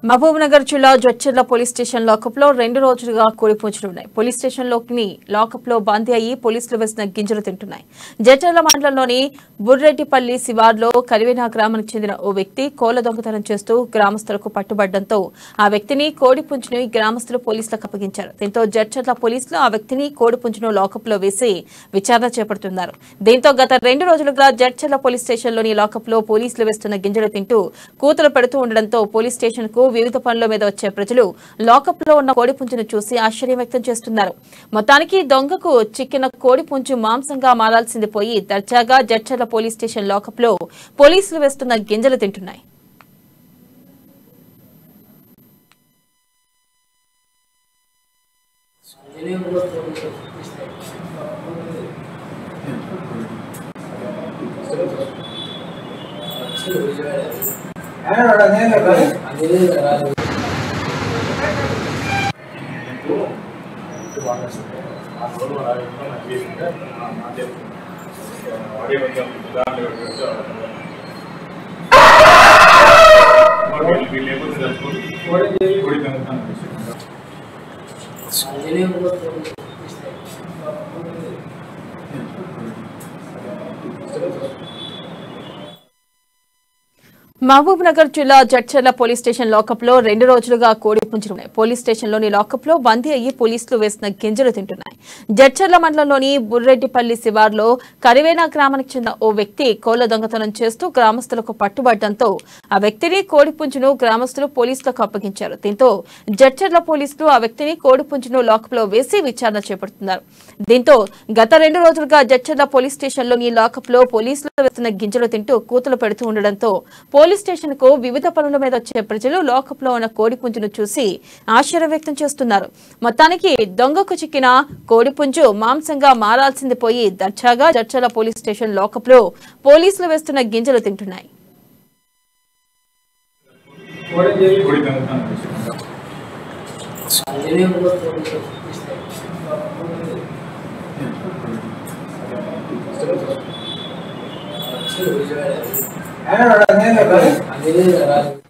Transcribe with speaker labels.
Speaker 1: మహబూబ్నగర్ జిల్లా Jadcherla police station lockup లో 2 రోజులుగా కోడిపుంజులున్నాయి. పోలీస్ స్టేషన్ లోకి లాకప్ లో బందీ అయ్యి పోలీసులు వేసిన గింజలు తింటున్నాయి. జడ్చర్ల మండలంలోని బుర్రెడ్డిపల్లి శివార్లో కరివేనా గ్రామానికి చెందిన ఓ వ్యక్తి కోళ్ల దొంగతనం చేస్తూ గ్రామస్తులకు పట్టుబడడంతో ఆ వ్యక్తిని కోడిపుంజును గ్రామస్తులు పోలీసులకు అప్పగించారు. దీంతో జడ్చర్ల పోలీసులు ఆ వ్యక్తిని కోడిపుంజును లాకప్ లో వేసి విచారణ చేపడుతున్నారు. దీంతో గత 2 రోజులుగా జడ్చర్ల పోలీస్ స్టేషన్ లోని లాకప్ లో పోలీసులు వేస్తున్న గింజలు తింటూ కూతురు పెడుతూ ఉండడంతో పోలీస్ స్టేషన్ కు వివిధ పనుల మీద వచ్చే ప్రజలు లాకప్ లో ఉన్న కోడిపుంజును చూసి ఆశ్చర్యం వ్యక్తం చేస్తున్నారు. మొత్తానికి దొంగకు చిక్కిన కోడిపుంజు మాంసంగా మారాల్సింది పోయి దర్జాగా జడ్చర్ల పోలీస్ స్టేషన్ లాకప్ లో పోలీసులు వేస్తున్న గింజలు తింటున్నాయి. మహబూబ్నగర్ జిల్లా జడ్చర్ల పోలీస్ స్టేషన్ లాకప్ లో 2 రోజులుగా కోడిపుంజులున్నాయి. పోలీస్ స్టేషన్ లోని లాకప్ లో బందీ అయ్యి పోలీసులు వేసిన గింజలు తింటున్నాయి. జడ్చర్ల మండలంలోని బుర్రెడ్డిపల్లి శివార్లో కరివేనా గ్రామానికి చెందిన ఓ వ్యక్తి కోళ్ల దొంగతనం చేస్తూ గ్రామస్తులకు పట్టుబడడంతో ఆ వ్యక్తిని కోడిపుంజును గ్రామస్తులు పోలీసులకు అప్పగించారు. దీంతో జడ్చర్ల పోలీసులు ఆ వ్యక్తిని కోడిపుంజును లాకప్ లో వేసి విచారణ చేపడుతున్నారు. దీంతో గత 2 రోజులుగా జడ్చర్ల పోలీస్ స్టేషన్ లోని లాకప్ లో పోలీసులు వేస్తున్న గింజలు తింటూ కూతులు పెడుతూ ఉండడంతో పోలీస్ స్టేషన్ కు వివిధ పనుల మీద వచ్చే ప్రజలు లాకప్ లో ఉన్న కోడిపుంజును చూసి ఆశ్చర్యం వ్యక్తం చేస్తున్నారు. మొత్తానికి దొంగకు చిక్కిన కోడిపుంజు మాంసంగా మారాల్సింది పోయి దర్జాగా జడ్చర్ల పోలీస్ స్టేషన్ లాకప్ లో పోలీసులు వేస్తున్న గింజలు తింటున్నాయి.
Speaker 2: Ano,